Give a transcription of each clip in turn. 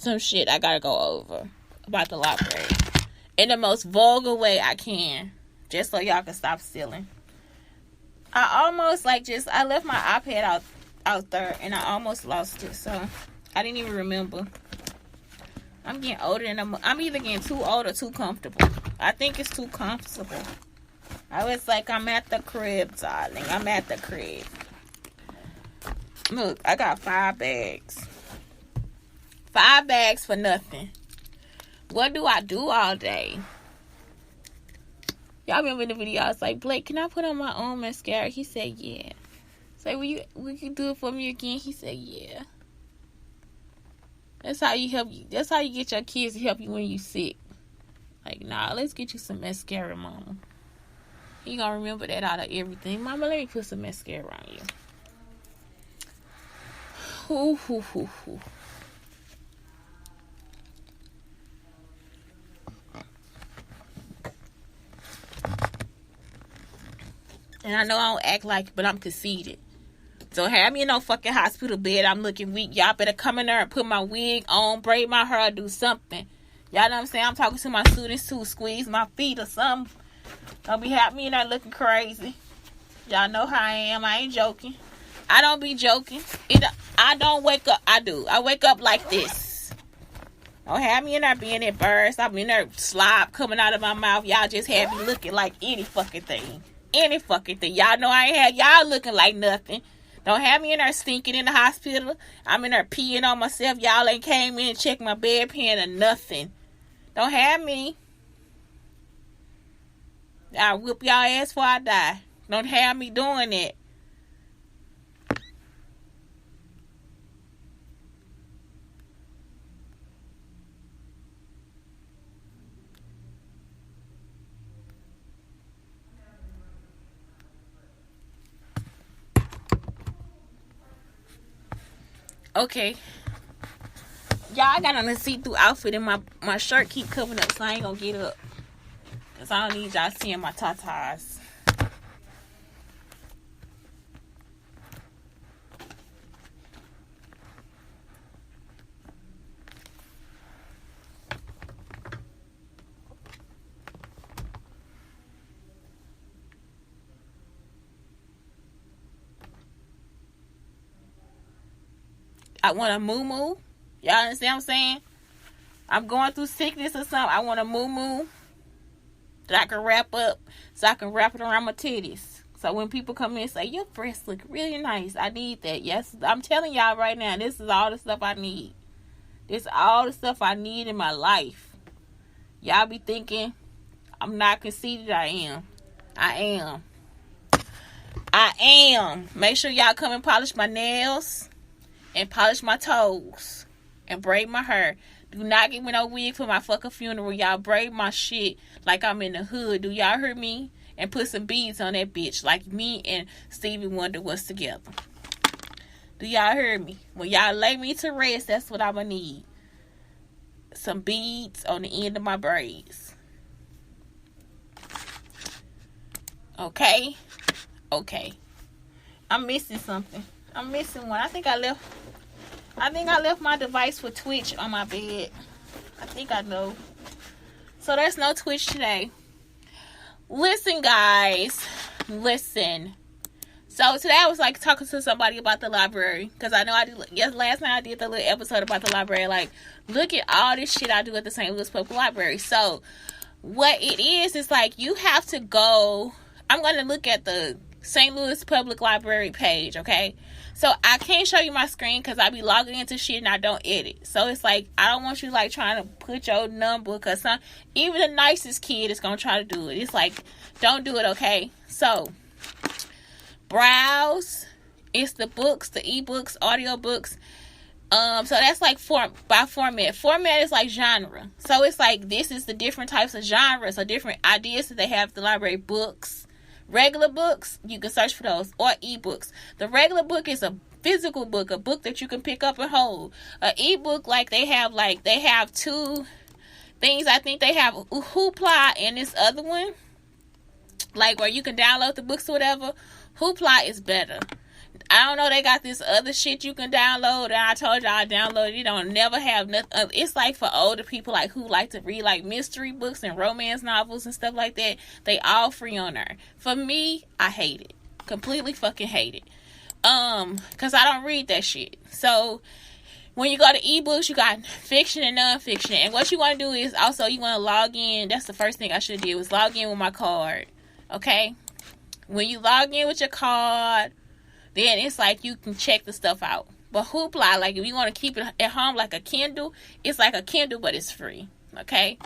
some shit I gotta go over about the library in the most vulgar way I can, just so y'all can stop stealing. I almost I left my iPad out there and I almost lost it, so I didn't even remember. I'm getting older and I'm either getting too old or too comfortable. I think it's too comfortable. I was like, I'm at the crib, darling. I'm at the crib. Look, I got 5 bags. 5 bags for nothing. What do I do all day? Y'all remember the video? I was like, Blake, can I put on my own mascara? He said, yeah. So will you do it for me again? He said, yeah. That's how you get your kids to help you when you sick. Like, nah, let's get you some mascara, mama. You gonna remember that out of everything. Mama, let me put some mascara on you. Hoo, hoo, hoo, hoo. And I know I don't act like it, but I'm conceited. So have me in no fucking hospital bed. I'm looking weak. Y'all better come in there and put my wig on, braid my hair, or do something. Y'all know what I'm saying? I'm talking to my students too. Squeeze my feet or something. Don't be having me in there looking crazy. Y'all know how I am. I ain't joking. I don't be joking. I don't wake up. I do. I wake up like this. Don't have me in there being embarrassed. I'm in there slob coming out of my mouth. Y'all just have me looking like any fucking thing. Any fucking thing. Y'all know I ain't had y'all looking like nothing. Don't have me in there stinking in the hospital. I'm in there peeing on myself. Y'all ain't came in and checked my bedpan or nothing. Don't have me. I'll whoop y'all ass before I die. Don't have me doing it. Okay. Y'all, I got on a see-through outfit and my shirt keep coming up, so I ain't gonna get up. Because I don't need y'all seeing my tatas. I want a moo-moo. Y'all understand what I'm saying? I'm going through sickness or something. I want a moo-moo that I can wrap up so I can wrap it around my titties. So when people come in and say, your breasts look really nice, I need that. Yes, I'm telling y'all right now, this is all the stuff I need. This is all the stuff I need in my life. Y'all be thinking I'm not conceited. I am. I am. Make sure y'all come and polish my nails and polish my toes and braid my hair. Do not give me no wig for my fucking funeral. Y'all braid my shit like I'm in the hood. Do y'all hear me? And put some beads on that bitch like me and Stevie Wonder was together. Do y'all hear me? When y'all lay me to rest, that's what I'm gonna need. Some beads on the end of my braids. Okay? Okay. I'm missing something. I'm missing one. I think I left my device for Twitch on my bed. I think I know. So there's no Twitch today. Listen, guys. Listen. So today I was like talking to somebody about the library. Because I know last night I did the little episode about the library. Like, look at all this shit I do at the St. Louis Public Library. So what it is like you have to go. I'm going to look at the St. Louis Public Library page, okay? So I can't show you my screen because I be logging into shit and I don't edit. So it's like, I don't want you like trying to put your number because even the nicest kid is going to try to do it. It's like, don't do it, okay? So, browse. It's the books, the ebooks, audiobooks. So that's like by format. Format is like genre. So it's like, this is the different types of genres or different ideas that they have at the library. Books. Regular books, you can search for those, or ebooks. The regular book is a physical book, a book that you can pick up and hold. An ebook, they have two things. I think they have Hoopla and this other one, like where you can download the books or whatever. Hoopla is better. I don't know, they got this other shit you can download, and I told y'all I downloaded it. Don't never have nothing. It's like for older people, like who like to read like mystery books and romance novels and stuff like that. They all free on there. For me, I hate it. Completely fucking hate it. Cause I don't read that shit. So when you go to ebooks, you got fiction and nonfiction. And what you want to do is also you want to log in. That's the first thing I should do, was log in with my card. Okay? When you log in with your card, then it's like you can check the stuff out. But Hoopla, like if you want to keep it at home like a Kindle, it's like a Kindle, but it's free. Okay?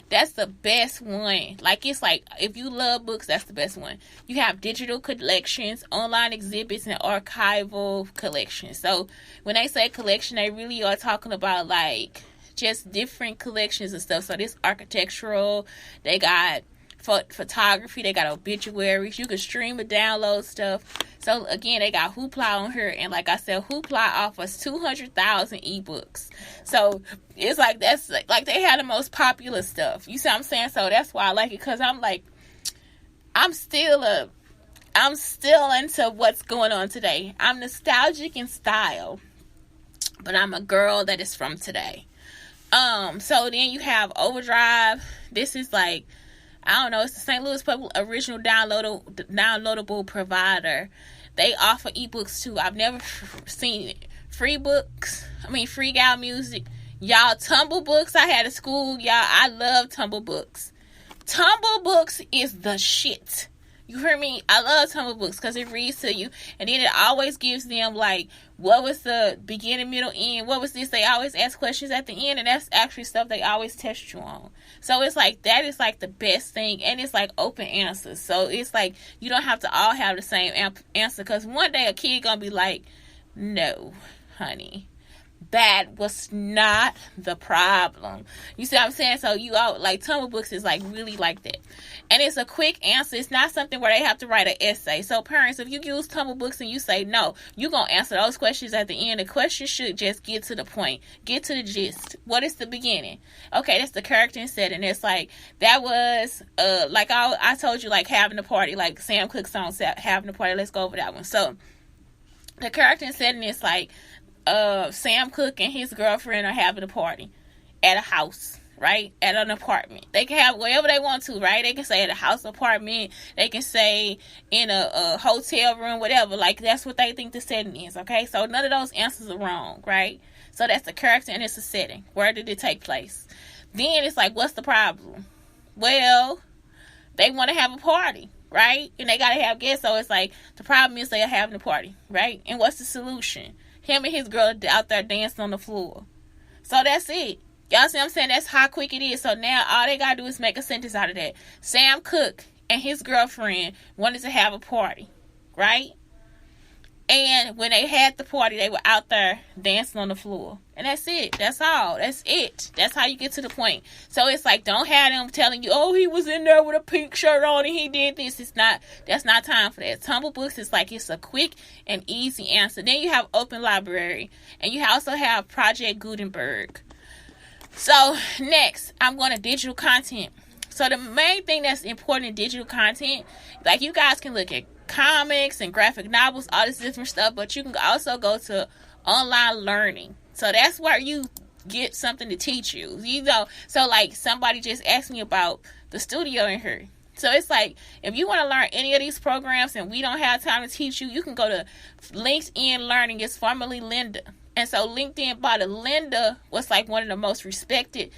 That's the best one. Like, it's like, if you love books, that's the best one. You have digital collections, online exhibits, and archival collections. So, when they say collection, they really are talking about, like, just different collections and stuff. So, this architectural, they got photography, they got obituaries. You can stream and download stuff. So again, they got Hoopla on here, and like I said, Hoopla offers 200,000 ebooks. So it's like, that's like they have the most popular stuff. You see what I'm saying? So that's why I like it, because I'm like, I'm still into what's going on today. I'm nostalgic in style, but I'm a girl that is from today. So then you have Overdrive. This is like, I don't know, it's the St. Louis Public original downloadable provider. They offer ebooks too. I've never seen it. Free gal music. Y'all, Tumble Books I had at school. Y'all, I love Tumble Books. Tumble Books is the shit. You hear me? I love Tumble Books because it reads to you. And then it always gives them, like, what was the beginning, middle, end? What was this? They always ask questions at the end. And that's actually stuff they always test you on. So it's like, that is like the best thing. And it's like open answers. So it's like, you don't have to all have the same answer. Because one day a kid gonna be like, no, honey, that was not the problem. You see what I'm saying? So you all, like, Tumble Books is like really like that. And it's a quick answer. It's not something where they have to write an essay. So parents, if you use Tumble Books and you say no, you're going to answer those questions at the end. The question should just get to the point. Get to the gist. What is the beginning? Okay, that's the character and setting. It's like, that was, like I told you, like having a party, like Sam Cooke song, having a party. Let's go over that one. So the character and setting is like, Sam Cooke and his girlfriend are having a party at a house, right? At an apartment. They can have wherever they want to, right? They can say at a house, apartment. They can say in a hotel room, whatever. Like, that's what they think the setting is, okay? So none of those answers are wrong, right? So that's the character and it's a setting. Where did it take place? Then it's like, what's the problem? Well, they want to have a party, right? And they got to have guests. So it's like, the problem is they are having a party, right? And what's the solution? Him and his girl out there dancing on the floor. So that's it. Y'all see what I'm saying? That's how quick it is. So now all they gotta do is make a sentence out of that. Sam Cooke and his girlfriend wanted to have a party, right? And when they had the party, they were out there dancing on the floor. And that's it. That's all. That's it. That's how you get to the point. So it's like, don't have them telling you, oh, he was in there with a pink shirt on and he did this. That's not time for that. Tumble Books is like, it's a quick and easy answer. Then you have Open Library. And you also have Project Gutenberg. So next, I'm going to digital content. So the main thing that's important in digital content, like, you guys can look at comics and graphic novels, all this different stuff, but you can also go to online learning. So that's where you get something to teach you. You know, so like somebody just asked me about the studio in here. So it's like, if you want to learn any of these programs and we don't have time to teach you, you can go to LinkedIn Learning. It's formerly Lynda. And so LinkedIn bought a Lynda, was like one of the most respected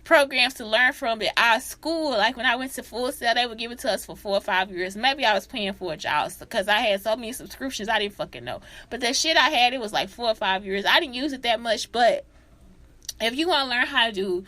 programs to learn from at our school. Like when I went to Full Sail, they would give it to us for 4 or 5 years. Maybe I was paying for it, y'all, because I had so many subscriptions I didn't fucking know. But the shit I had, it was like 4 or 5 years. I didn't use it that much, but if you want to learn how to do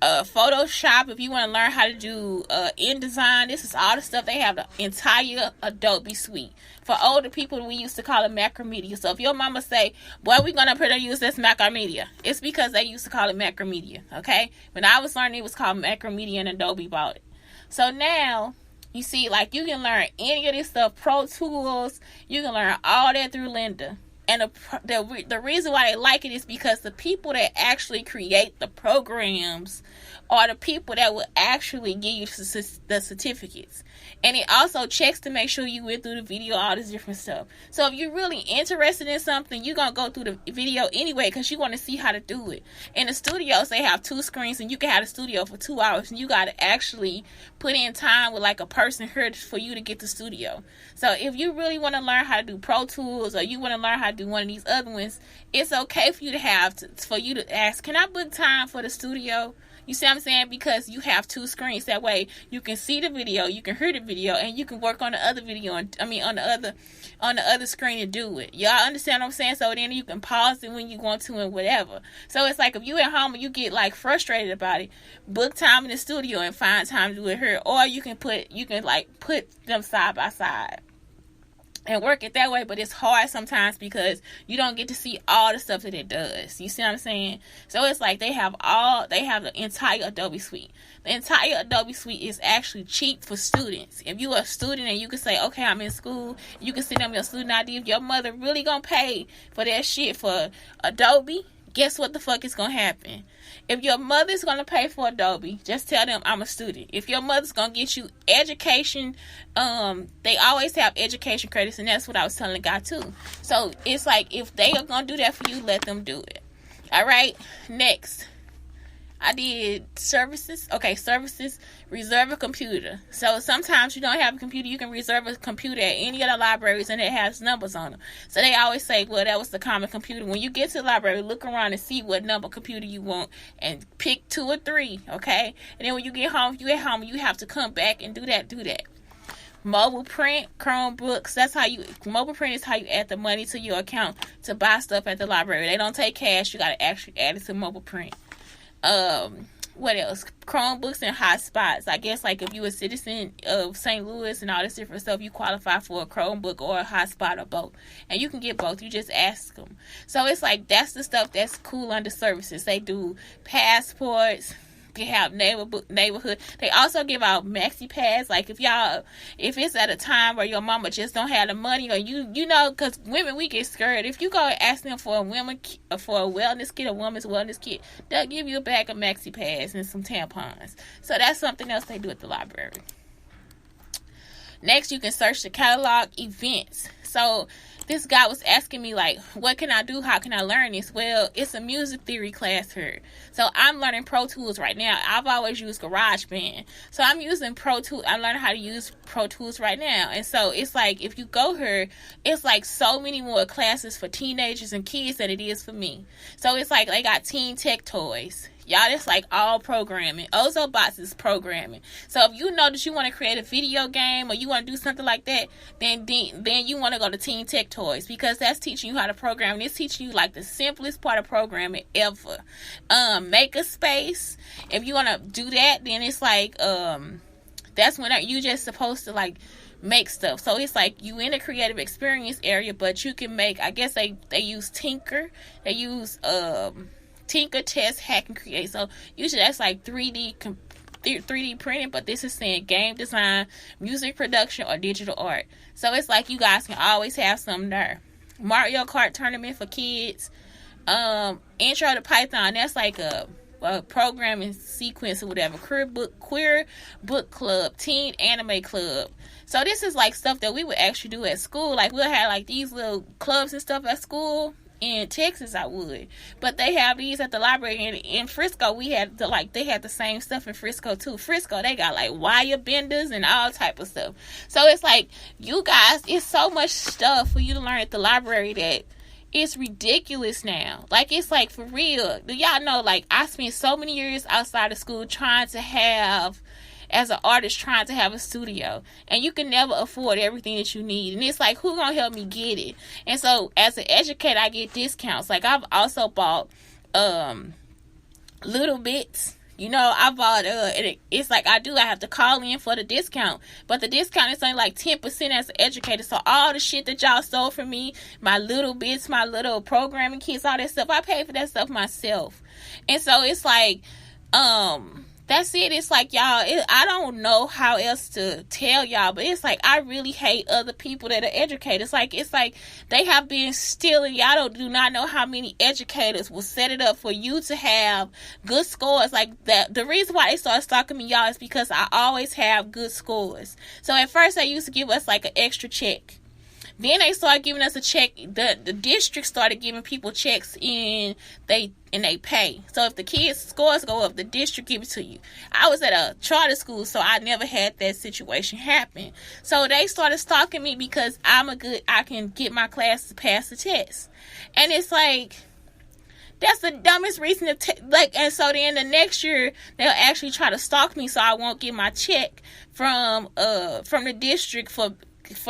Photoshop, if you want to learn how to do InDesign, this is all the stuff. They have the entire Adobe suite. For older people, we used to call it Macromedia. So if your mama say, boy, we're going to put her use this Macromedia, it's because they used to call it Macromedia, okay? When I was learning, it was called Macromedia and Adobe bought it. So now, you see, like, you can learn any of this stuff, Pro Tools, you can learn all that through Lynda. And the reason why they like it is because the people that actually create the programs are the people that will actually give you the certificates. And it also checks to make sure you went through the video, all this different stuff. So if you're really interested in something, you're going to go through the video anyway because you want to see how to do it. In the studios, they have 2 screens and you can have the studio for 2 hours. And you got to actually put in time with like a person here for you to get the studio. So if you really want to learn how to do Pro Tools or you want to learn how to do one of these other ones, it's okay for you to ask, can I book time for the studio? You see what I'm saying? Because you have 2 screens. That way you can see the video, you can hear the video, and you can work on the other video. On the other screen and do it. Y'all understand what I'm saying? So then you can pause it when you want to and whatever. So it's like if you at home and you get like frustrated about it, book time in the studio and find time to do it here. Or you can put them side by side and work it that way, but it's hard sometimes because you don't get to see all the stuff that it does. You see what I'm saying? So it's like they have the entire Adobe suite. The entire Adobe suite is actually cheap for students. If you are a student and you can say, okay, I'm in school, you can send them your student ID. If your mother really gonna pay for that shit for Adobe, guess what the fuck is gonna happen? If your mother's gonna pay for Adobe, just tell them I'm a student. If your mother's gonna get you education, they always have education credits, and that's what I was telling the guy too. So it's like if they are gonna do that for you, let them do it. All right. Next, I did services. Okay, services. Reserve a computer. So sometimes you don't have a computer, you can reserve a computer at any of the libraries and it has numbers on them. So they always say, well, that was the common computer. When you get to the library, look around and see what number computer you want and pick 2 or 3, okay? And then when you get home, you have to come back and do that. Mobile print, Chromebooks, mobile print is how you add the money to your account to buy stuff at the library. They don't take cash, you got to actually add it to mobile print. What else? Chromebooks and hotspots. I guess like if you're a citizen of St. Louis and all this different stuff, you qualify for a Chromebook or a hotspot or both. And you can get both. You just ask them. So it's like that's the stuff that's cool under services. They do passports. They have neighborhood. They also give out maxi pads. Like if it's at a time where your mama just don't have the money, or you know, because women, we get scared. If you go and ask them for a wellness kit, a woman's wellness kit, they'll give you a bag of maxi pads and some tampons. So that's something else they do at the library. Next, you can search the catalog events. So this guy was asking me, like, what can I do? How can I learn this? Well, it's a music theory class here. So I'm learning Pro Tools right now. I've always used GarageBand. So I'm using Pro Tools. I'm learning how to use Pro Tools right now. And so it's like, if you go here, it's like so many more classes for teenagers and kids than it is for me. So it's like they got Teen Tech Toys. Y'all, that's like all programming. Ozobots is programming. So if you know that you want to create a video game or you want to do something like that, then you want to go to Teen Tech Toys, because that's teaching you how to program. And it's teaching you like the simplest part of programming ever. Makerspace. If you want to do that, then it's like that's when you just supposed to like make stuff. So it's like you in a creative experience area, but you can make. I guess they use Tinker. They use Tinker, Test, Hack, and Create. So usually that's like 3D printing, but this is saying game design, music production, or digital art. So it's like you guys can always have something there. Mario Kart tournament for kids. Intro to Python. That's like a programming sequence or whatever. Queer book club. Teen anime club. So this is like stuff that we would actually do at school. Like we'll have like these little clubs and stuff at school. In Texas, I would, but they have these at the library. And in Frisco, they had the same stuff in Frisco too. Frisco, they got like wire benders and all type of stuff. So it's like, you guys, it's so much stuff for you to learn at the library that it's ridiculous now. Like, it's like, for real. Do y'all know, like, I spent so many years outside of school as an artist trying to have a studio, and you can never afford everything that you need. And it's like, who gonna help me get it? And so as an educator, I get discounts. Like, I've also bought little bits. You know, I bought it's like I have to call in for the discount, but the discount is only like 10% as an educator. So all the shit that y'all stole from me, my little bits, my little programming kits, all that stuff, I paid for that stuff myself. And so it's like that's it. It's like, y'all, I don't know how else to tell y'all, but it's like, I really hate other people that are educators. It's like they have been stealing. Y'all do not know how many educators will set it up for you to have good scores. Like, that. The reason why they started stalking me, y'all, is because I always have good scores. So at first they used to give us like an extra check. Then they started giving us a check. The district started giving people checks and they pay. So if the kids' scores go up, the district give it to you. I was at a charter school, so I never had that situation happen. So they started stalking me because I can get my class to pass the test. And it's like, that's the dumbest reason and so then the next year they'll actually try to stalk me so I won't get my check from the district for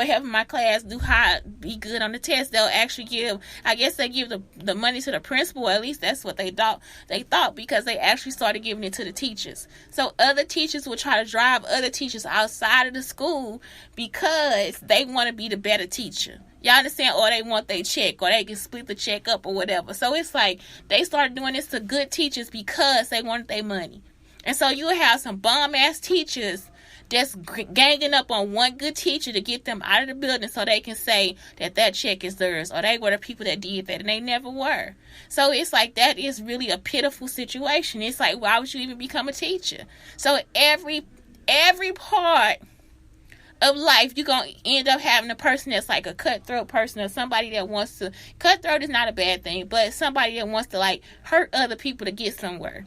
helping my class be good on the test. They'll actually give the money to the principal. At least that's what they thought, because they actually started giving it to the teachers. So other teachers will try to drive other teachers outside of the school because they want to be the better teacher. Y'all understand? Or they want their check, or they can split the check up or whatever. So it's like they started doing this to good teachers because they wanted their money. And so you'll have some bum-ass teachers that's ganging up on one good teacher to get them out of the building so they can say that check is theirs, or they were the people that did that, and they never were. So it's like, that is really a pitiful situation. It's like, why would you even become a teacher? So every part of life, you're going to end up having a person that's like a cutthroat person, or somebody that wants to, cutthroat is not a bad thing, but somebody that wants to like hurt other people to get somewhere.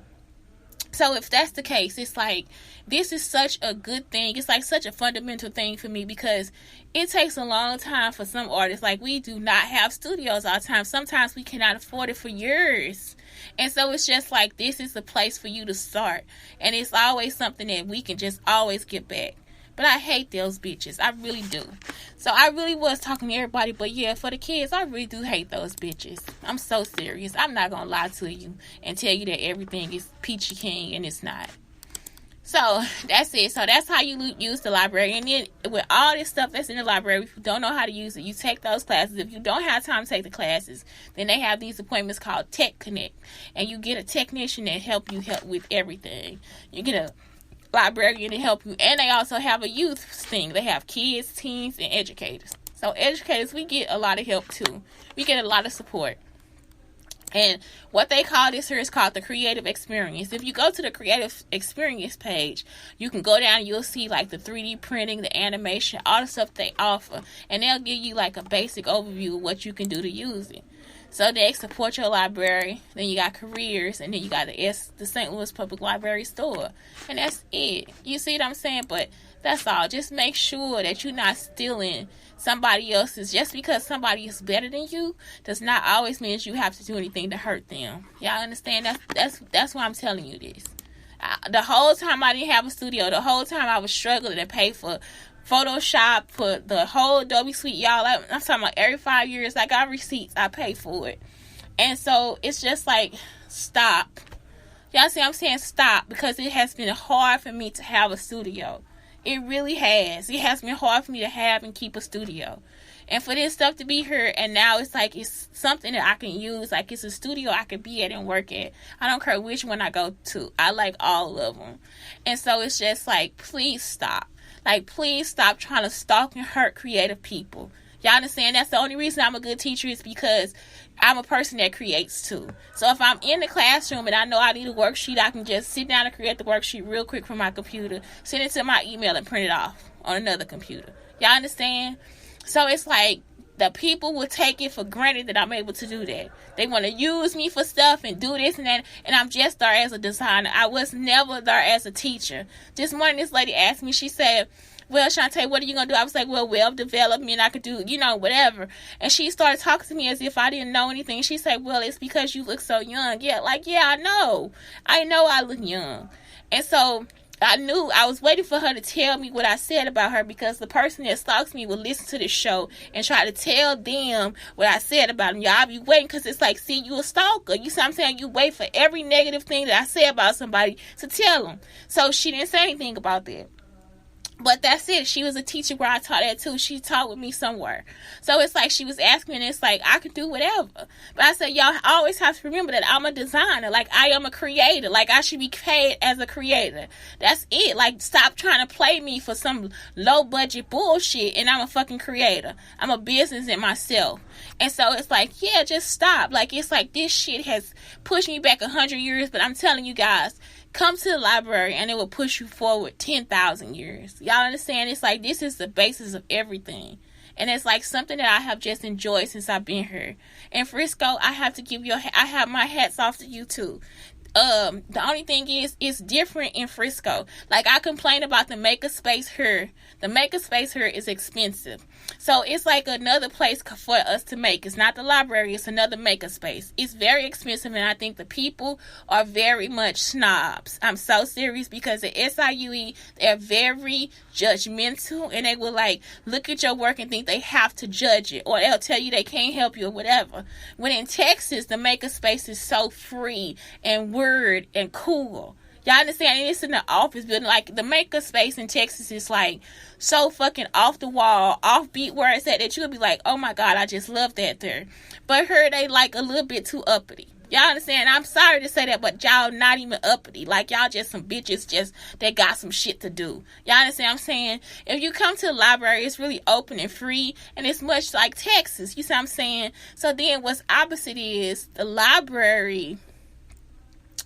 So if that's the case, it's like, this is such a good thing. It's like such a fundamental thing for me, because it takes a long time for some artists. Like, we do not have studios all the time. Sometimes we cannot afford it for years. And so it's just like, this is the place for you to start. And it's always something that we can just always get back. But I hate those bitches. I really do. So I really was talking to everybody. But yeah, for the kids, I really do hate those bitches. I'm so serious. I'm not going to lie to you and tell you that everything is peachy keen, and it's not. So that's it. So that's how you use the library. And then with all this stuff that's in the library, if you don't know how to use it, you take those classes. If you don't have time to take the classes, then they have these appointments called Tech Connect. And you get a technician that help with everything. You get a librarian to help you, and they also have a youth thing. They have kids, teens, and educators. So educators, we get a lot of help too. We get a lot of support. And what they call this here is called the creative experience. If you go to the creative experience page, you can go down, you'll see like the 3D printing, the animation, all the stuff they offer, and they'll give you like a basic overview of what you can do to use it. So they support your library. Then you got careers, and then you got the St. Louis Public Library store. And that's it. You see what I'm saying? But that's all. Just make sure that you're not stealing somebody else's. Just because somebody is better than you does not always mean you have to do anything to hurt them. Y'all understand? That's why I'm telling you this. The whole time I didn't have a studio, the whole time I was struggling to pay for Photoshop, for the whole Adobe Suite, y'all. I'm talking about every 5 years, I got receipts, I pay for it. And so it's just like, stop. Y'all see what I'm saying? Stop, because it has been hard for me to have a studio. It really has. It has been hard for me to have and keep a studio. And for this stuff to be here, and now it's like, it's something that I can use. Like, it's a studio I can be at and work at. I don't care which one I go to. I like all of them. And so it's just like, please stop. Like, please stop trying to stalk and hurt creative people. Y'all understand? That's the only reason I'm a good teacher, is because I'm a person that creates too. So if I'm in the classroom and I know I need a worksheet, I can just sit down and create the worksheet real quick from my computer, send it to my email, and print it off on another computer. Y'all understand? So it's like, the people will take it for granted that I'm able to do that. They want to use me for stuff and do this and that, and I'm just there as a designer. I was never there as a teacher. This morning, this lady asked me, she said, well, Shante, what are you going to do? I was like, well, web development, I could do, whatever. And she started talking to me as if I didn't know anything. She said, well, it's because you look so young. Yeah, I know. I know I look young. And so I knew, I was waiting for her to tell me what I said about her, because the person that stalks me will listen to this show and try to tell them what I said about them. Y'all be waiting, because it's like, see, you a stalker. You see what I'm saying? You wait for every negative thing that I say about somebody to tell them. So she didn't say anything about that. But that's it. She was a teacher where I taught at too. She taught with me somewhere. So it's like she was asking me, and it's like I could do whatever. But I said, y'all always have to remember that I'm a designer. Like, I am a creator. Like, I should be paid as a creator. That's it. Like, stop trying to play me for some low budget bullshit. And I'm a fucking creator. I'm a business in myself. And so it's like, yeah, just stop. Like, it's like this shit has pushed me back 100 years. But I'm telling you guys, come to the library and it will push you forward 10,000 years. Y'all understand? It's like this is the basis of everything. And it's like something that I have just enjoyed since I've been here. And Frisco, I have my hats off to you too. The only thing is, it's different in Frisco. Like, I complain about the makerspace here. The makerspace here is expensive. So it's like another place for us to make. It's not the library. It's another makerspace. It's very expensive, and I think the people are very much snobs. I'm so serious, because at SIUE, they're very judgmental, and they will like look at your work and think they have to judge it, or they'll tell you they can't help you or whatever. When in Texas, the makerspace is so free and weird and cool. Y'all understand? And it's in the office building. Like, the makerspace in Texas is like so fucking off the wall, offbeat where it's at, that you'll be like, oh my god, I just love that there. But here they like a little bit too uppity. Y'all understand? I'm sorry to say that, but y'all not even uppity. Like, y'all just some bitches just that got some shit to do. Y'all understand what I'm saying? If you come to the library, it's really open and free, and it's much like Texas. You see what I'm saying? So then what's opposite is the library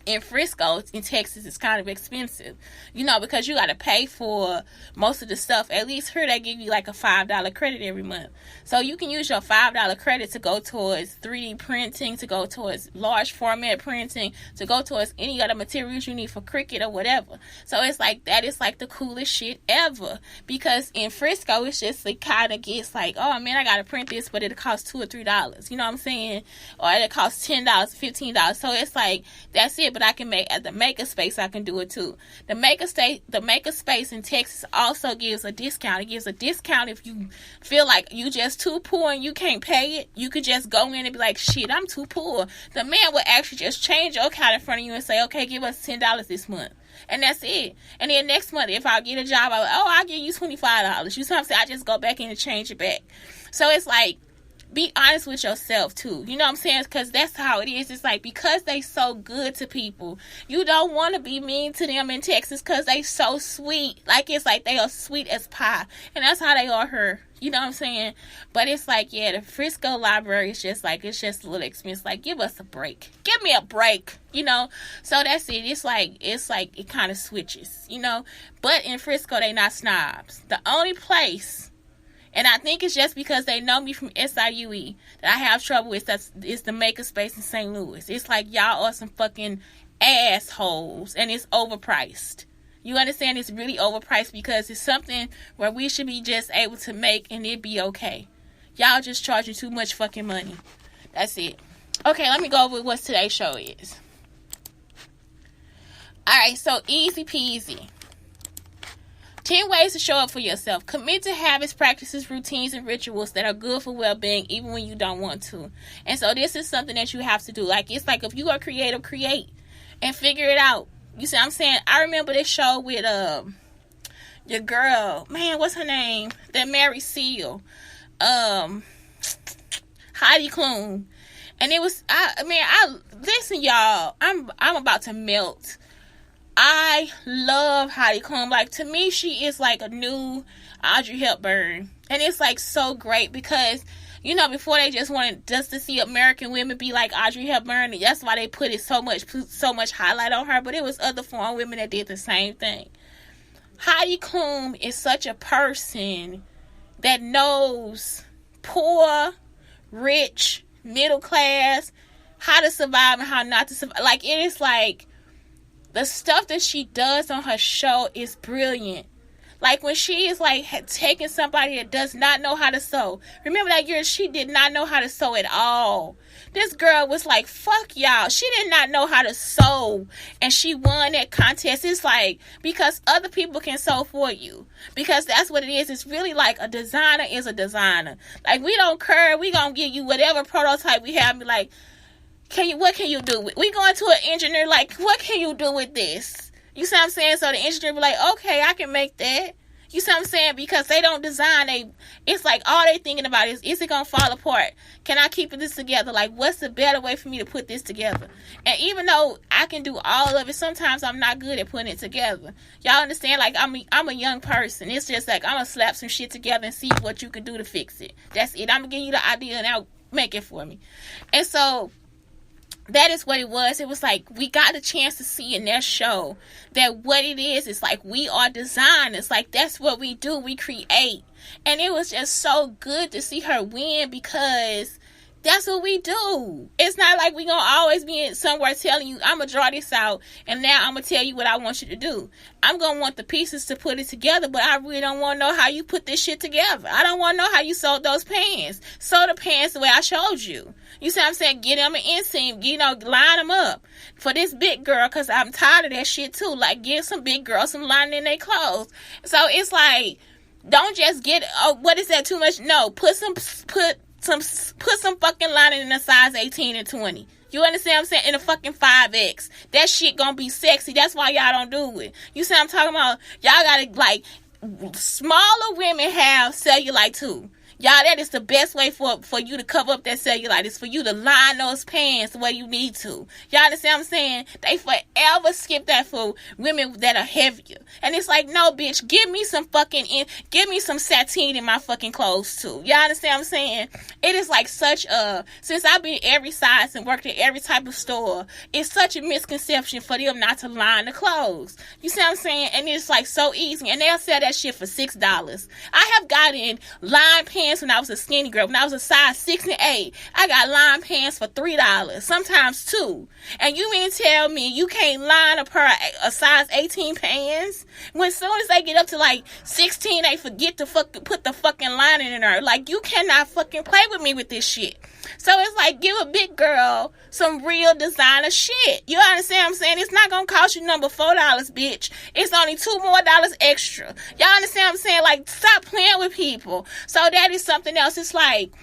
in Frisco, in Texas, is kind of expensive, because you got to pay for most of the stuff. At least here they give you like a $5 credit every month, so you can use your $5 credit to go towards 3D printing, to go towards large format printing, to go towards any other materials you need for Cricut or whatever. So it's like that is like the coolest shit ever, because in Frisco it's just, it kind of gets like, oh man, I gotta print this, but it'll cost $2 or $3, you know what I'm saying, or it'll cost $10, $15. So it's like, that's it. But I can make, at the makerspace, I can do it too. The makerspace in Texas also gives a discount. It gives a discount if you feel like you just too poor and you can't pay it. You could just go in and be like, shit, I'm too poor. The man will actually just change your account in front of you and say, okay, give us $10 this month. And that's it. And then next month, if I get a job, I'll give you $25. You see what I'm saying? I just go back in and change it back. So it's like, be honest with yourself too. You know what I'm saying? Because that's how it is. It's like, because they so good to people, you don't want to be mean to them in Texas, because they so sweet. Like, it's like they are sweet as pie. And that's how they are here. You know what I'm saying? But it's like, yeah, the Frisco library is just like, it's just a little expensive. Like, give us a break. Give me a break. So that's it. It's like it kind of switches, But in Frisco, they not snobs. The only place, and I think it's just because they know me from SIUE, that I have trouble with, is the makerspace in St. Louis. It's like, y'all are some fucking assholes, and it's overpriced. You understand? It's really overpriced, because it's something where we should be just able to make and it be okay. Y'all just charging too much fucking money. That's it. Okay, let me go over what today's show is. Alright, so easy peasy. 10 ways to show up for yourself. Commit to habits, practices, routines, and rituals that are good for well-being, even when you don't want to. And so this is something that you have to do. Like, it's like, if you are creative, create and figure it out. You see what I'm saying? I remember this show with your girl. Man, what's her name? That Mary Seal. Heidi Klum. And it was, listen, y'all. I'm about to melt. I love Heidi Klum. Like, to me, she is like a new Audrey Hepburn. And it's like so great, because, before they just wanted just to see American women be like Audrey Hepburn, and that's why they put so much highlight on her. But it was other foreign women that did the same thing. Heidi Klum is such a person that knows poor, rich, middle class, how to survive and how not to survive. Like, it is like, the stuff that she does on her show is brilliant. Like, when she is like taking somebody that does not know how to sew. Remember that year she did not know how to sew at all. This girl was like, fuck y'all. She did not know how to sew. And she won that contest. It's like, because other people can sew for you. Because that's what it is. It's really like, a designer is a designer. Like, we don't care. We gonna give you whatever prototype we have. Be like, what can you do? We going to an engineer, like, what can you do with this? You see what I'm saying? So the engineer be like, okay, I can make that. You see what I'm saying? Because they don't design, it's like all they thinking about is it going to fall apart? Can I keep this together? Like, what's the better way for me to put this together? And even though I can do all of it, sometimes I'm not good at putting it together. Y'all understand? Like, I'm a young person. It's just like, I'm going to slap some shit together and see what you can do to fix it. That's it. I'm going to give you the idea and now make it for me. And so that is what it was. It was like we got a chance to see in their show that what it is like we are designers. Like, that's what we do. We create. And it was just so good to see her win because that's what we do. It's not like we gonna always be somewhere telling you, I'm gonna draw this out and now I'm gonna tell you what I want you to do. I'm gonna want the pieces to put it together, but I really don't want to know how you put this shit together. I don't want to know how you sewed those pants. Sew the pants the way I showed you. You see what I'm saying? Get them an inseam, line them up for this big girl, because I'm tired of that shit too. Like, give some big girls some lining in their clothes. So it's like, don't just get, what is that, too much? No, put some fucking lining in a size 18 and 20. You understand what I'm saying? In a fucking 5X. That shit gonna be sexy. That's why y'all don't do it. You see what I'm talking about? Y'all gotta, like, smaller women have cellulite too. Y'all, that is the best way for you to cover up that cellulite. Is for you to line those pants the way you need to. Y'all understand what I'm saying? They forever skip that for women that are heavier. And it's like, no, bitch, give me some sateen in my fucking clothes too. Y'all understand what I'm saying? It is like such a, since I've been every size and worked at every type of store, it's such a misconception for them not to line the clothes. You see what I'm saying? And it's like so easy. And they'll sell that shit for $6. I have gotten lined pants when I was a skinny girl. When I was a size 6 and 8, I got line pants for $3, sometimes $2. And you mean to tell me you can't line a pair of size 18 pants? When soon as they get up to like 16, they forget to put the fucking lining in there. Like, you cannot fucking play with me with this shit. So it's like, give a big girl some real designer shit. You understand what I'm saying? It's not gonna cost you number $4, bitch. It's only $2 more extra. Y'all understand what I'm saying? Like, stop playing with people. So that is something else. It's like,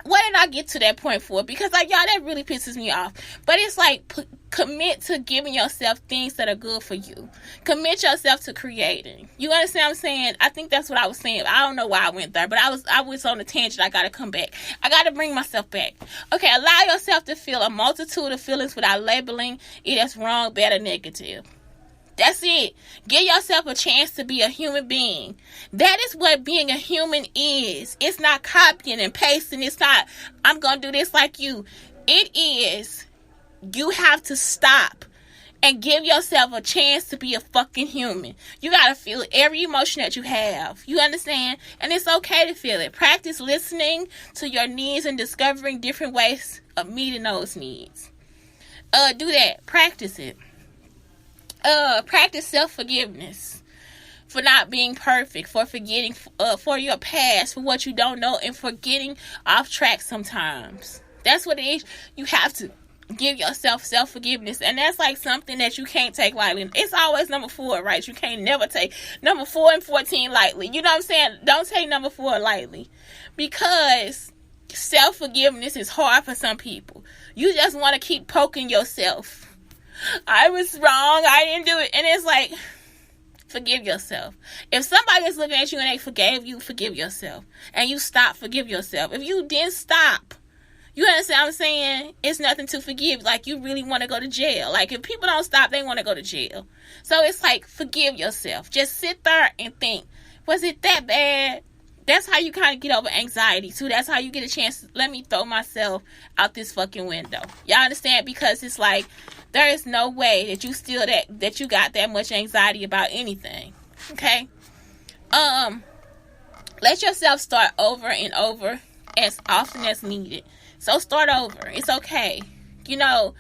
what did I get to that point for? Because, like, y'all, that really pisses me off. But it's like, commit to giving yourself things that are good for you. Commit yourself to creating. You understand what I'm saying? I think that's what I was saying. I don't know why I went there, but I was on a tangent. I gotta come back. I gotta bring myself back. Okay, allow yourself to feel a multitude of feelings without labeling it as wrong, bad, or negative. That's it. Give yourself a chance to be a human being. That is what being a human is. It's not copying and pasting. It's not, I'm going to do this like you. It is, you have to stop and give yourself a chance to be a fucking human. You got to feel every emotion that you have. You understand? And it's okay to feel it. Practice listening to your needs and discovering different ways of meeting those needs. Do that. Practice it. Practice self-forgiveness for not being perfect, for forgetting, for your past, for what you don't know, and for getting off track sometimes. That's what it is. You have to give yourself self-forgiveness, and that's like something that you can't take lightly. It's always number 4, right? You can't never take number 4 and 14 lightly. You know what I'm saying? Don't take number 4 lightly, because self-forgiveness is hard for some people. You just want to keep poking yourself. I was wrong. I didn't do it. And it's like, forgive yourself. If somebody is looking at you and they forgave you, forgive yourself. And you stop, forgive yourself. If you didn't stop, you understand what I'm saying? It's nothing to forgive. Like, you really want to go to jail. Like, if people don't stop, they want to go to jail. So it's like, forgive yourself. Just sit there and think, was it that bad? That's how you kind of get over anxiety, too. That's how you get a chance to, let me throw myself out this fucking window. Y'all understand? Because it's like, there is no way that you still that you got that much anxiety about anything. Okay? Let yourself start over and over as often as needed. So start over. It's okay. You know,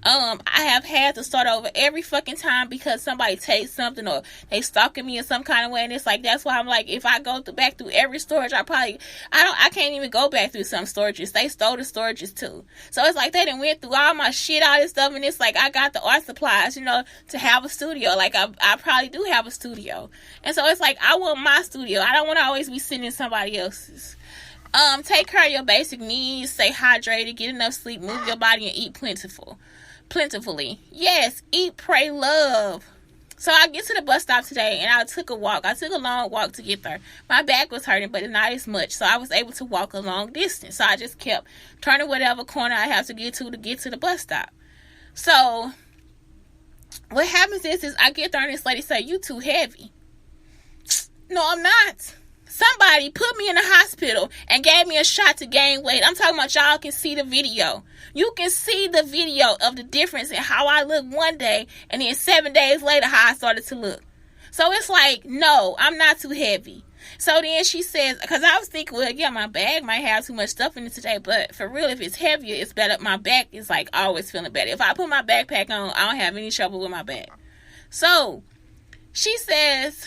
I have had to start over every fucking time because somebody takes something or they stalking me in some kind of way, and it's like, that's why I'm like, if I go back through every storage, I can't even go back through some storages. They stole the storages too. So it's like they done went through all my shit, all this stuff, and it's like I got the art supplies, you know, to have a studio. Like I probably do have a studio. And so it's like, I want my studio. I don't want to always be sitting in somebody else's. Take care of your basic needs, stay hydrated, get enough sleep, move your body, and eat plentifully. Yes, eat, pray, love. So I get to the bus stop today, and I took a walk. I took a long walk to get there. My back was hurting, but not as much, so I was able to walk a long distance. So I just kept turning whatever corner I have to get to the bus stop. So what happens is I get there, and this lady say, "You too heavy." No, I'm not. Somebody put me in the hospital and gave me a shot to gain weight. I'm talking about, y'all can see the video. You can see the video of the difference in how I look one day and then 7 days later how I started to look. So it's like, no, I'm not too heavy. So then she says, because I was thinking, well, yeah, my bag might have too much stuff in it today, but for real, if it's heavier, it's better. My back is like always feeling better. If I put my backpack on, I don't have any trouble with my back. So she says,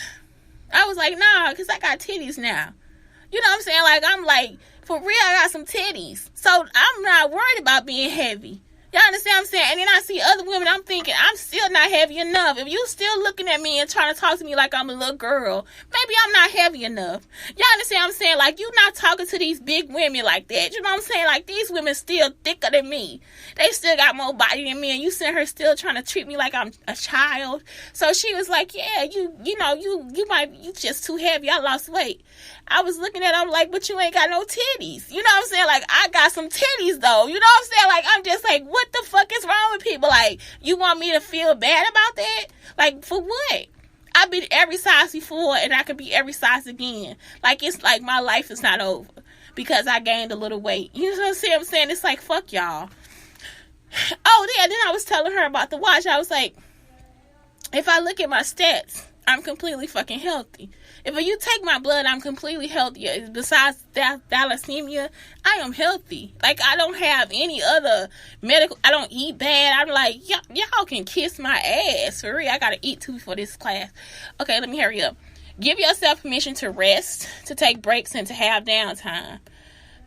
I was like, nah, because I got titties now. You know what I'm saying? Like, I'm like, for real, I got some titties. So I'm not worried about being heavy. Y'all understand what I'm saying? And then I see other women, I'm thinking, I'm still not heavy enough. If you still looking at me and trying to talk to me like I'm a little girl, maybe I'm not heavy enough. Y'all understand what I'm saying? Like, you not talking to these big women like that. You know what I'm saying? Like, these women still thicker than me. They still got more body than me, and you sitting her still trying to treat me like I'm a child. So she was like, yeah, you just too heavy. I lost weight. I was looking at them like, but you ain't got no titties. You know what I'm saying? Like, I got some titties, though. You know what I'm saying? Like, I'm just like, what the fuck is wrong with people? Like, you want me to feel bad about that? Like, for what? I've been every size before, and I could be every size again. Like, it's like my life is not over because I gained a little weight. You know what I'm saying? It's like, fuck y'all. Oh, yeah, then I was telling her about the watch. I was like, if I look at my stats, I'm completely fucking healthy. If you take my blood, I'm completely healthy. Besides thalassemia, I am healthy. Like, I don't have any other medical. I don't eat bad. I'm like, y'all can kiss my ass. For real, I gotta eat too before this class. Okay, let me hurry up. Give yourself permission to rest, to take breaks, and to have downtime.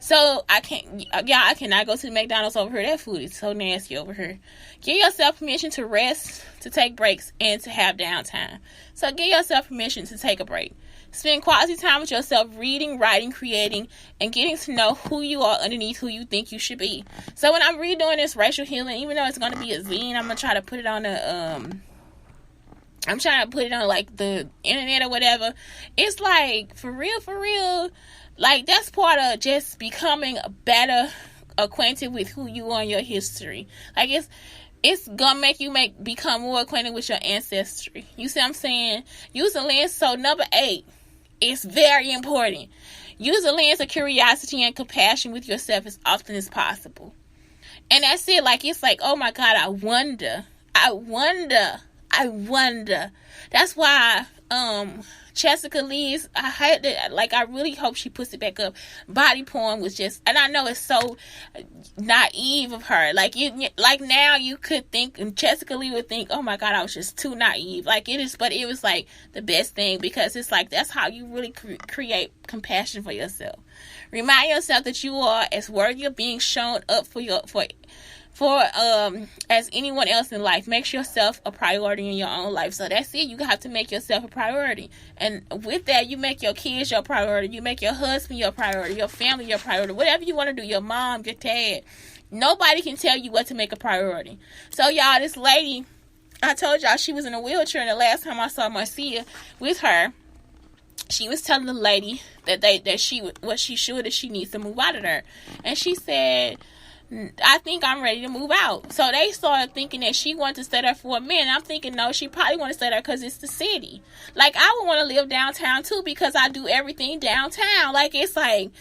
So, I cannot go to the McDonald's over here. That food is so nasty over here. Give yourself permission to rest, to take breaks, and to have downtime. So, give yourself permission to take a break. Spend quality time with yourself, reading, writing, creating, and getting to know who you are underneath who you think you should be. So, when I'm redoing this racial healing, even though it's going to be a zine, I'm going to try to put it on I'm trying to put it on, like, the internet or whatever. It's like, for real, like, that's part of just becoming better acquainted with who you are and your history. Like, it's gonna make you become more acquainted with your ancestry. You see what I'm saying? Use a lens. So, number 8 is very important. Use a lens of curiosity and compassion with yourself as often as possible. And that's it. Like, it's like, oh my God, I wonder. That's why, Jessica Lee's, I really hope she puts it back up. Body porn was just, and I know it's so naive of her. Like, now you could think, and Jessica Lee would think, oh my God, I was just too naive. Like, it is, but it was like the best thing, because it's like, that's how you really create compassion for yourself. Remind yourself that you are as worthy of being shown up for as anyone else in life. Make yourself a priority in your own life. So that's it. You have to make yourself a priority. And with that, you make your kids your priority. You make your husband your priority, your family your priority. Whatever you want to do, your mom, your dad. Nobody can tell you what to make a priority. So, y'all, this lady, I told y'all she was in a wheelchair, and the last time I saw Marcia with her, she was telling the lady that she needs to move out of there. And she said, I think I'm ready to move out. So they started thinking that she wanted to stay there for a minute. I'm thinking, no, she probably want to stay there because it's the city. Like, I would want to live downtown too, because I do everything downtown. Like, it's like,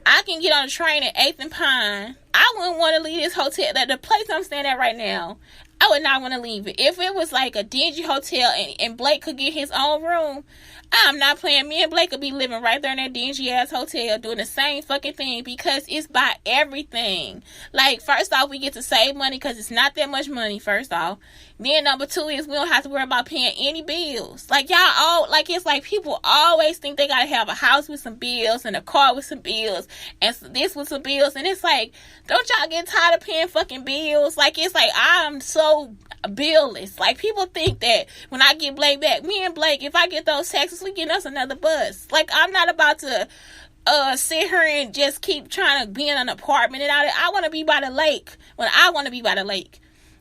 I can get on a train at 8th and Pine. I wouldn't want to leave this hotel, the place I'm staying at right now. I would not want to leave it. If it was like a dingy hotel and Blake could get his own room, I'm not playing. Me and Blake could be living right there in that dingy ass hotel doing the same fucking thing, because it's by everything. Like, first off, we get to save money because it's not that much money, first off. Then number 2 is we don't have to worry about paying any bills. Like, y'all all, like, it's like people always think they gotta have a house with some bills and a car with some bills and this with some bills. And it's like, don't y'all get tired of paying fucking bills? Like, it's like, I'm so billless. Like, people think that when I get Blake back, me and Blake, if I get those taxes, we get us another bus. Like, I'm not about to sit here and just keep trying to be in an apartment and all that. I want to be by the lake when I want to be by the lake.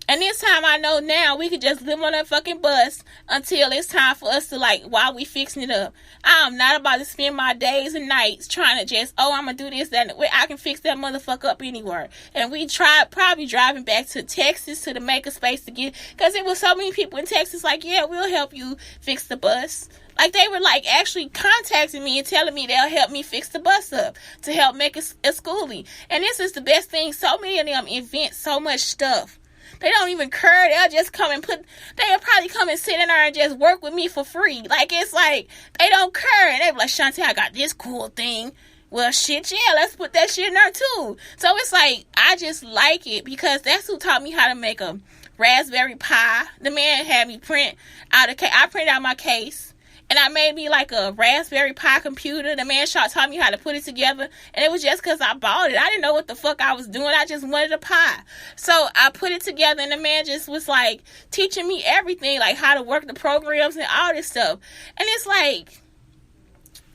And this time I know now we could just live on that fucking bus until it's time for us to, like, while we fixing it up. I'm not about to spend my days and nights trying to just, I'm going to do this, that, and I can fix that motherfucker up anywhere. And we tried probably driving back to Texas to the makerspace to get, because it was so many people in Texas like, yeah, we'll help you fix the bus. Like, they were, like, actually contacting me and telling me they'll help me fix the bus up to help make a schoolie. And this is the best thing. So many of them invent so much stuff. They don't even care. They'll just come and they'll probably come and sit in there and just work with me for free. Like, it's like, they don't care. And they be like, Shante, I got this cool thing. Well, shit, yeah, let's put that shit in there too. So it's like, I just like it because that's who taught me how to make a Raspberry Pi. The man had me print out I printed out my case. And I made me like a Raspberry Pi computer. The man taught me how to put it together. And it was just because I bought it. I didn't know what the fuck I was doing. I just wanted a Pi. So I put it together and the man just was like teaching me everything. Like how to work the programs and all this stuff. And it's like,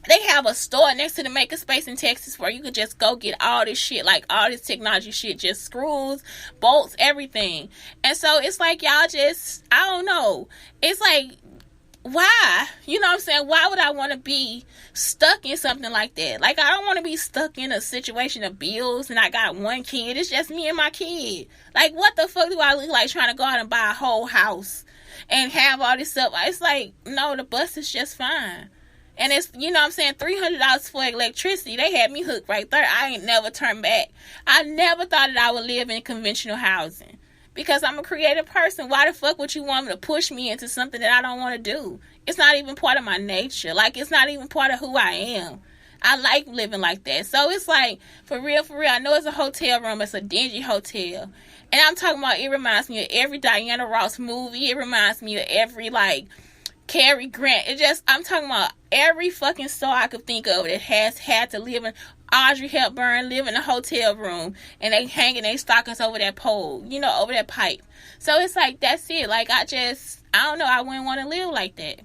they have a store next to the makerspace in Texas where you could just go get all this shit. Like all this technology shit. Just screws, bolts, everything. And so it's like y'all just, I don't know. It's like, why? You know what I'm saying? Why would I want to be stuck in something like that? Like, I don't want to be stuck in a situation of bills and I got one kid. It's just me and my kid. Like, what the fuck do I look like trying to go out and buy a whole house and have all this stuff? It's like, no, the bus is just fine. And it's, you know what I'm saying, $300 for electricity. They had me hooked right there. I ain't never turned back. I never thought that I would live in conventional housing. Because I'm a creative person. Why the fuck would you want me to push me into something that I don't want to do? It's not even part of my nature. Like, it's not even part of who I am. I like living like that. So it's like, for real, I know it's a hotel room. It's a dingy hotel. And I'm talking about, it reminds me of every Diana Ross movie. It reminds me of every, like, Cary Grant. I'm talking about every fucking star I could think of that has had to live in. Audrey Hepburn live in a hotel room and they hanging their stockings over that pole, you know, over that pipe. So it's like, that's it. Like, I don't know, I wouldn't want to live like that.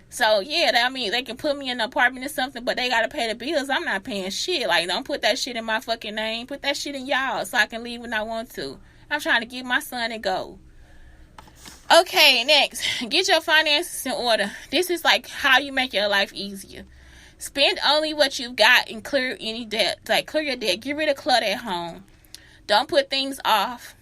So yeah, I mean, they can put me in an apartment or something, but they gotta pay the bills. I'm not paying shit. Like, don't put that shit in my fucking name. Put that shit in y'all so I can leave when I want to. I'm trying to get my son and go. Okay, next, get your finances in order. This is like how you make your life easier. Spend only what you've got and clear any debt. Like, clear your debt. Get rid of clutter at home. Don't put things off.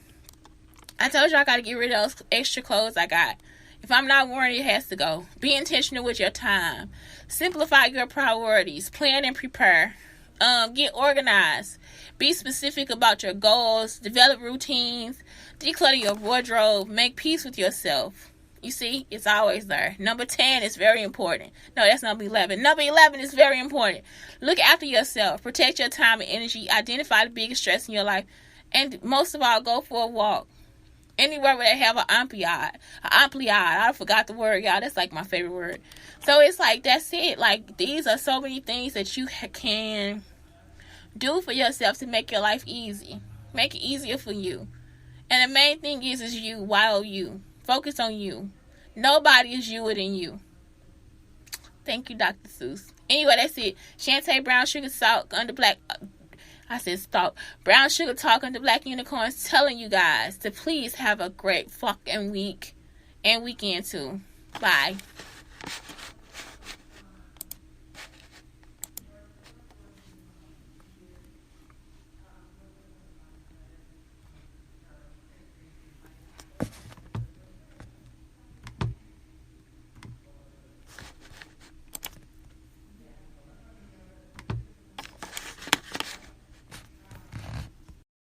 I told you I got to get rid of those extra clothes I got. If I'm not wearing it, it has to go. Be intentional with your time. Simplify your priorities. Plan and prepare. Get organized. Be specific about your goals. Develop routines. Declutter your wardrobe. Make peace with yourself. You see, it's always there. Number 10 is very important. No, that's number 11. Number 11 is very important. Look after yourself. Protect your time and energy. Identify the biggest stress in your life. And most of all, go for a walk. Anywhere where they have an ampliade. I forgot the word, y'all. That's like my favorite word. So it's like, that's it. Like, these are so many things that you can do for yourself to make your life easy. Make it easier for you. And the main thing is you, while you. Focus on you. Nobody is youer than you. Thank you, Dr. Seuss. Anyway, that's it. Shante Brown Sugar Talk under Black. I said stop. Brown Sugar Talk under Black Unicorns telling you guys to please have a great fucking week and weekend too. Bye.